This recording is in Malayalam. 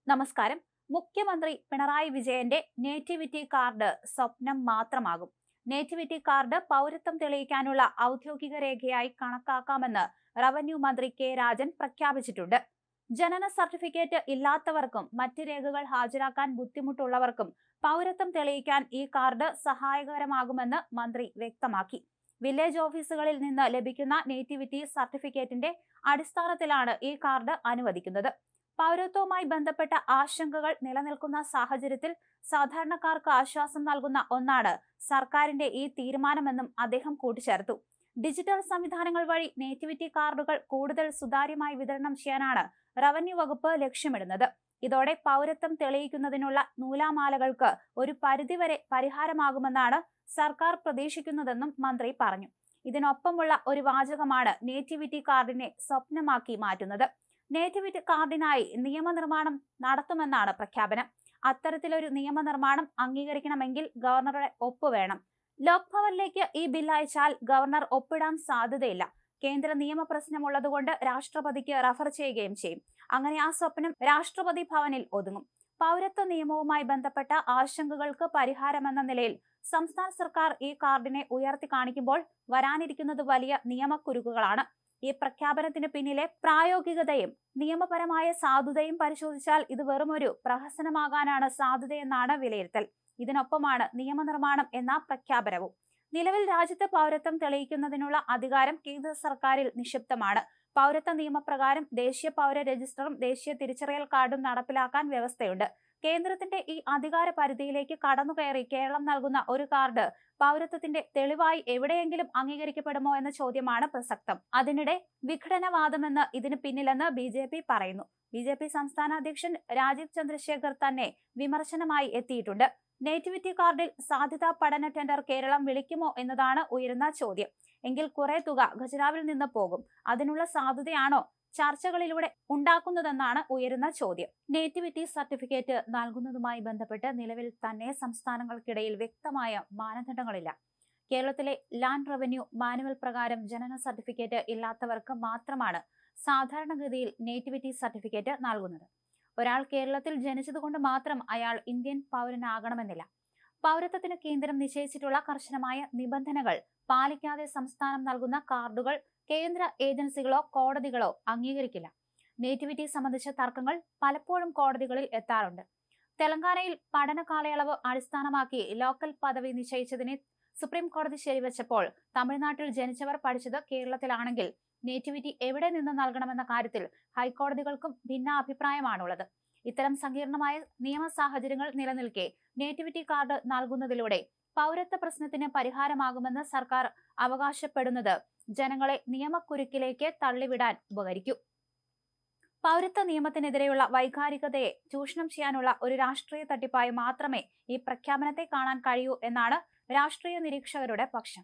നമസ്കാരം. മുഖ്യമന്ത്രി പിണറായി വിജയന്റെ നേറ്റിവിറ്റി കാർഡ് സ്വപ്നം മാത്രമാകും. നേറ്റിവിറ്റി കാർഡ് പൗരത്വം തെളിയിക്കാനുള്ള ഔദ്യോഗിക രേഖയായി കണക്കാക്കാമെന്ന് റവന്യൂ മന്ത്രി കെ രാജൻ പ്രഖ്യാപിച്ചിട്ടുണ്ട്. ജനന സർട്ടിഫിക്കറ്റ് ഇല്ലാത്തവർക്കും മറ്റ് രേഖകൾ ഹാജരാക്കാൻ ബുദ്ധിമുട്ടുള്ളവർക്കും പൗരത്വം തെളിയിക്കാൻ ഈ കാർഡ് സഹായകരമാകുമെന്ന് മന്ത്രി വ്യക്തമാക്കി. വില്ലേജ് ഓഫീസുകളിൽ നിന്ന് ലഭിക്കുന്ന നേറ്റിവിറ്റി സർട്ടിഫിക്കറ്റിന്റെ അടിസ്ഥാനത്തിലാണ് ഈ കാർഡ് അനുവദിക്കുന്നത്. പൗരത്വവുമായി ബന്ധപ്പെട്ട ആശങ്കകൾ നിലനിൽക്കുന്ന സാഹചര്യത്തിൽ സാധാരണക്കാർക്ക് ആശ്വാസം നൽകുന്ന ഒന്നാണ് സർക്കാരിന്റെ ഈ തീരുമാനമെന്നും അദ്ദേഹം കൂട്ടിച്ചേർത്തു. ഡിജിറ്റൽ സംവിധാനങ്ങൾ വഴി നേറ്റിവിറ്റി കാർഡുകൾ കൂടുതൽ സുതാര്യമായി വിതരണം ചെയ്യാനാണ് റവന്യൂ വകുപ്പ് ലക്ഷ്യമിടുന്നത്. ഇതോടെ പൗരത്വം തെളിയിക്കുന്നതിനുള്ള നൂലാമാലകൾക്ക് ഒരു പരിധിവരെ പരിഹാരമാകുമെന്നാണ് സർക്കാർ പ്രതീക്ഷിക്കുന്നതെന്നും മന്ത്രി പറഞ്ഞു. ഇതിനൊപ്പമുള്ള ഒരു വാചകമാണ് നേറ്റിവിറ്റി കാർഡിനെ സ്വപ്നമാക്കി മാറ്റുന്നത്. നേറ്റിവിറ്റി കാർഡിനായി നിയമനിർമ്മാണം നടത്തുമെന്നാണ് പ്രഖ്യാപനം. അത്തരത്തിലൊരു നിയമനിർമ്മാണം അംഗീകരിക്കണമെങ്കിൽ ഗവർണറുടെ ഒപ്പ് വേണം. ലോക്ഭവനിലേക്ക് ഈ ബിൽ അയച്ചാൽ ഗവർണർ ഒപ്പിടാൻ സാധ്യതയില്ല. കേന്ദ്ര നിയമപ്രശ്നമുള്ളതുകൊണ്ട് രാഷ്ട്രപതിക്ക് റഫർ ചെയ്യുകയും ചെയ്യും. അങ്ങനെ ആ സ്വപ്നം രാഷ്ട്രപതി ഭവനിൽ ഒതുങ്ങും. പൗരത്വ നിയമവുമായി ബന്ധപ്പെട്ട ആശങ്കകൾക്ക് പരിഹാരമെന്ന നിലയിൽ സംസ്ഥാന സർക്കാർ ഈ കാർഡിനെ ഉയർത്തി കാണിക്കുമ്പോൾ വരാനിരിക്കുന്നത് വലിയ നിയമക്കുരുക്കുകളാണ്. ഈ പ്രഖ്യാപനത്തിന് പിന്നിലെ പ്രായോഗികതയും നിയമപരമായ സാധുതയും പരിശോധിച്ചാൽ ഇത് വെറുമൊരു പ്രഹസനമാകാനാണ് സാധ്യതയെന്നാണ് വിലയിരുത്തൽ. ഇതിനൊപ്പമാണ് നിയമനിർമ്മാണം എന്ന പ്രഖ്യാപനവും. നിലവിൽ രാജ്യത്ത് പൗരത്വം തെളിയിക്കുന്നതിനുള്ള അധികാരം കേന്ദ്ര സർക്കാരിൽ നിക്ഷിപ്തമാണ്. പൗരത്വ നിയമപ്രകാരം ദേശീയ പൗര രജിസ്റ്ററും ദേശീയ തിരിച്ചറിയൽ കാർഡും നടപ്പിലാക്കാൻ വ്യവസ്ഥയുണ്ട്. കേന്ദ്രത്തിന്റെ ഈ അധികാര പരിധിയിലേക്ക് കടന്നുകയറി കേരളം നൽകുന്ന ഒരു കാർഡ് പൗരത്വത്തിന്റെ തെളിവായി എവിടെയെങ്കിലും അംഗീകരിക്കപ്പെടുമോ എന്ന ചോദ്യമാണ് പ്രസക്തം. അതിനിടെ വിഘടനവാദമെന്ന് ഇതിന് പിന്നിലെന്ന് BJP പറയുന്നു. BJP സംസ്ഥാന അധ്യക്ഷൻ രാജീവ് ചന്ദ്രശേഖർ തന്നെ വിമർശനമായി എത്തിയിട്ടുണ്ട്. നേറ്റിവിറ്റി കാർഡിൽ സാധ്യതാ പഠന ടെൻഡർ കേരളം വിളിക്കുമോ എന്നതാണ് ഉയരുന്ന ചോദ്യം. എങ്കിൽ കുറെ തുക ഖജനാവിൽ നിന്ന് പോകും. അതിനുള്ള സാധ്യതയാണോ ചർച്ചകളിലൂടെ ഉണ്ടാക്കുന്നതെന്നാണ് ഉയരുന്ന ചോദ്യം. നേറ്റിവിറ്റി സർട്ടിഫിക്കറ്റ് നൽകുന്നതുമായി ബന്ധപ്പെട്ട് നിലവിൽ തന്നെ സംസ്ഥാനങ്ങൾക്കിടയിൽ വ്യക്തമായ മാനദണ്ഡങ്ങളില്ല. കേരളത്തിലെ ലാൻഡ് റവന്യൂ മാനുവൽ പ്രകാരം ജനന സർട്ടിഫിക്കറ്റ് ഇല്ലാത്തവർക്ക് മാത്രമാണ് സാധാരണഗതിയിൽ നേറ്റിവിറ്റി സർട്ടിഫിക്കറ്റ് നൽകുന്നത്. ഒരാൾ കേരളത്തിൽ ജനിച്ചതുകൊണ്ട് മാത്രം അയാൾ ഇന്ത്യൻ പൗരനാകണമെന്നില്ല. പൗരത്വത്തിന് കേന്ദ്രം നിശ്ചയിച്ചിട്ടുള്ള കർശനമായ നിബന്ധനകൾ പാലിക്കാതെ സംസ്ഥാനം നൽകുന്ന കാർഡുകൾ കേന്ദ്ര ഏജൻസികളോ കോടതികളോ അംഗീകരിക്കില്ല. നേറ്റിവിറ്റി സംബന്ധിച്ച തർക്കങ്ങൾ പലപ്പോഴും കോടതികളിൽ എത്താറുണ്ട്. തെലങ്കാനയിൽ പഠന കാലയളവ് അടിസ്ഥാനമാക്കി ലോക്കൽ പദവി നിശ്ചയിച്ചതിനെ സുപ്രീം കോടതി ശരിവച്ചപ്പോൾ തമിഴ്നാട്ടിൽ ജനിച്ചവർ പഠിച്ചത് കേരളത്തിലാണെങ്കിൽ നേറ്റിവിറ്റി എവിടെ നിന്ന് നൽകണമെന്ന കാര്യത്തിൽ ഹൈക്കോടതികൾക്കും ഭിന്നാഭിപ്രായമാണുള്ളത്. ഇത്തരം സങ്കീർണമായ നിയമ സാഹചര്യങ്ങൾ നിലനിൽക്കെ നേറ്റിവിറ്റി കാർഡ് നൽകുന്നതിലൂടെ പൗരത്വ പ്രശ്നത്തിന് പരിഹാരമാകുമെന്ന് സർക്കാർ അവകാശപ്പെടുന്നത് ജനങ്ങളെ നിയമക്കുരുക്കിലേക്ക് തള്ളിവിടാൻ ഉപകരിക്കും. പൗരത്വ നിയമത്തിനെതിരെയുള്ള വൈകാരികതയെ ചൂഷണം ചെയ്യാനുള്ള ഒരു രാഷ്ട്രീയ തട്ടിപ്പായി മാത്രമേ ഈ പ്രഖ്യാപനത്തെ കാണാൻ കഴിയൂ എന്നാണ് രാഷ്ട്രീയ നിരീക്ഷകരുടെ പക്ഷം.